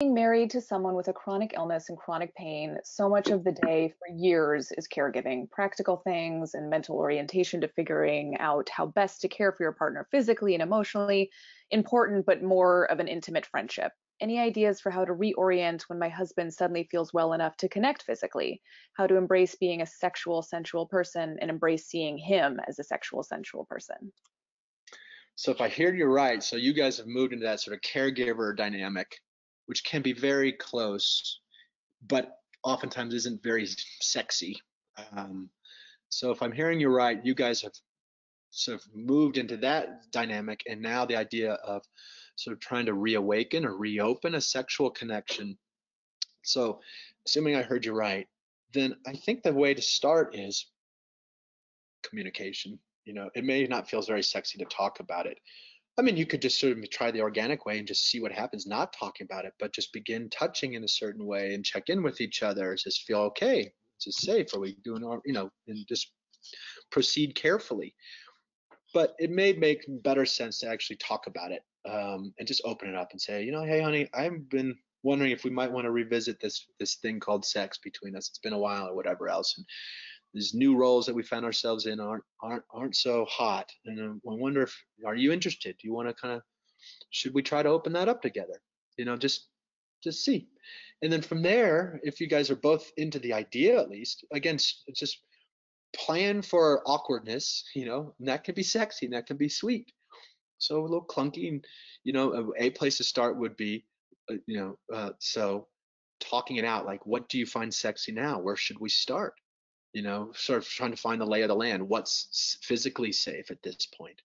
Being married to someone with a chronic illness and chronic pain, so much of the day for years is caregiving, practical things and mental orientation to figuring out how best to care for your partner physically and emotionally. Important, but more of an intimate friendship. Any ideas for how to reorient when my husband suddenly feels well enough to connect physically? How to embrace being a sexual, sensual person and embrace seeing him as a sexual, sensual person? So if I hear you right, so you guys have moved into that sort of caregiver dynamic, which can be very close, but oftentimes isn't very sexy. Um, so if I'm hearing you right, you guys have sort of moved into that dynamic, and now the idea of sort of trying to reawaken or reopen a sexual connection. So assuming I heard you right, then I think the way to start is communication. It may not feel very sexy to talk about it. I mean, you could just sort of try the organic way and just see what happens, not talking about it, but just begin touching in a certain way and check in with each other. Does this feel okay? Is this safe? Are we doing all, and just proceed carefully. But it may make better sense to actually talk about it, and just open it up and say, hey, honey, I've been wondering if we might want to revisit this thing called sex between us. It's been a while or whatever else, and these new roles that we found ourselves in aren't so hot. And I wonder if are you interested? Do you want to kind of should we try to open that up together? Just see. And then from there, if you guys are both into the idea, at least, again, just plan for awkwardness, and that can be sexy and that can be sweet. So a little clunky, and a place to start would be, so talking it out, like, what do you find sexy now? Where should we start? Sort of trying to find the lay of the land. What's physically safe at this point?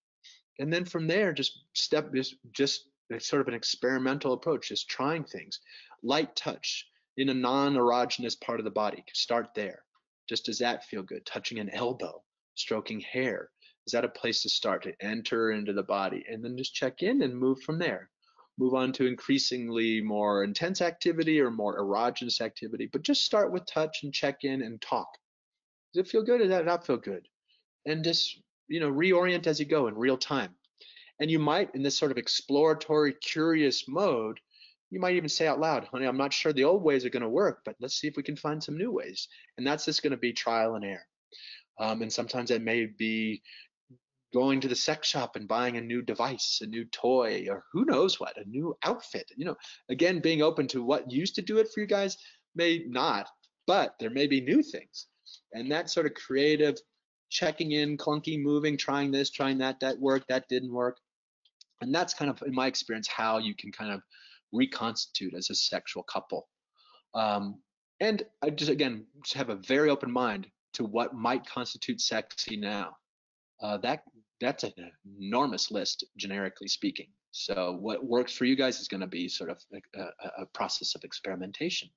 And then from there, just it's sort of an experimental approach, just trying things. Light touch in a non-erogenous part of the body. Start there. Just does that feel good? Touching an elbow, stroking hair. Is that a place to start to enter into the body? And then just check in and move from there. Move on to increasingly more intense activity or more erogenous activity, but just start with touch and check in and talk. Does it feel good? Does that not feel good? And just reorient as you go in real time. And you might, in this sort of exploratory, curious mode, you might even say out loud, honey, I'm not sure the old ways are going to work, but let's see if we can find some new ways. And that's just going to be trial and error. And sometimes it may be going to the sex shop and buying a new device, a new toy, or who knows what, a new outfit. Again, being open to what used to do it for you guys may not, but there may be new things. And that sort of creative checking in, clunky, moving, trying this, trying that, that worked, that didn't work. And that's kind of, in my experience, how you can kind of reconstitute as a sexual couple. Um, and I just have a very open mind to what might constitute sexy now. That's an enormous list, generically speaking. So what works for you guys is going to be sort of a process of experimentation.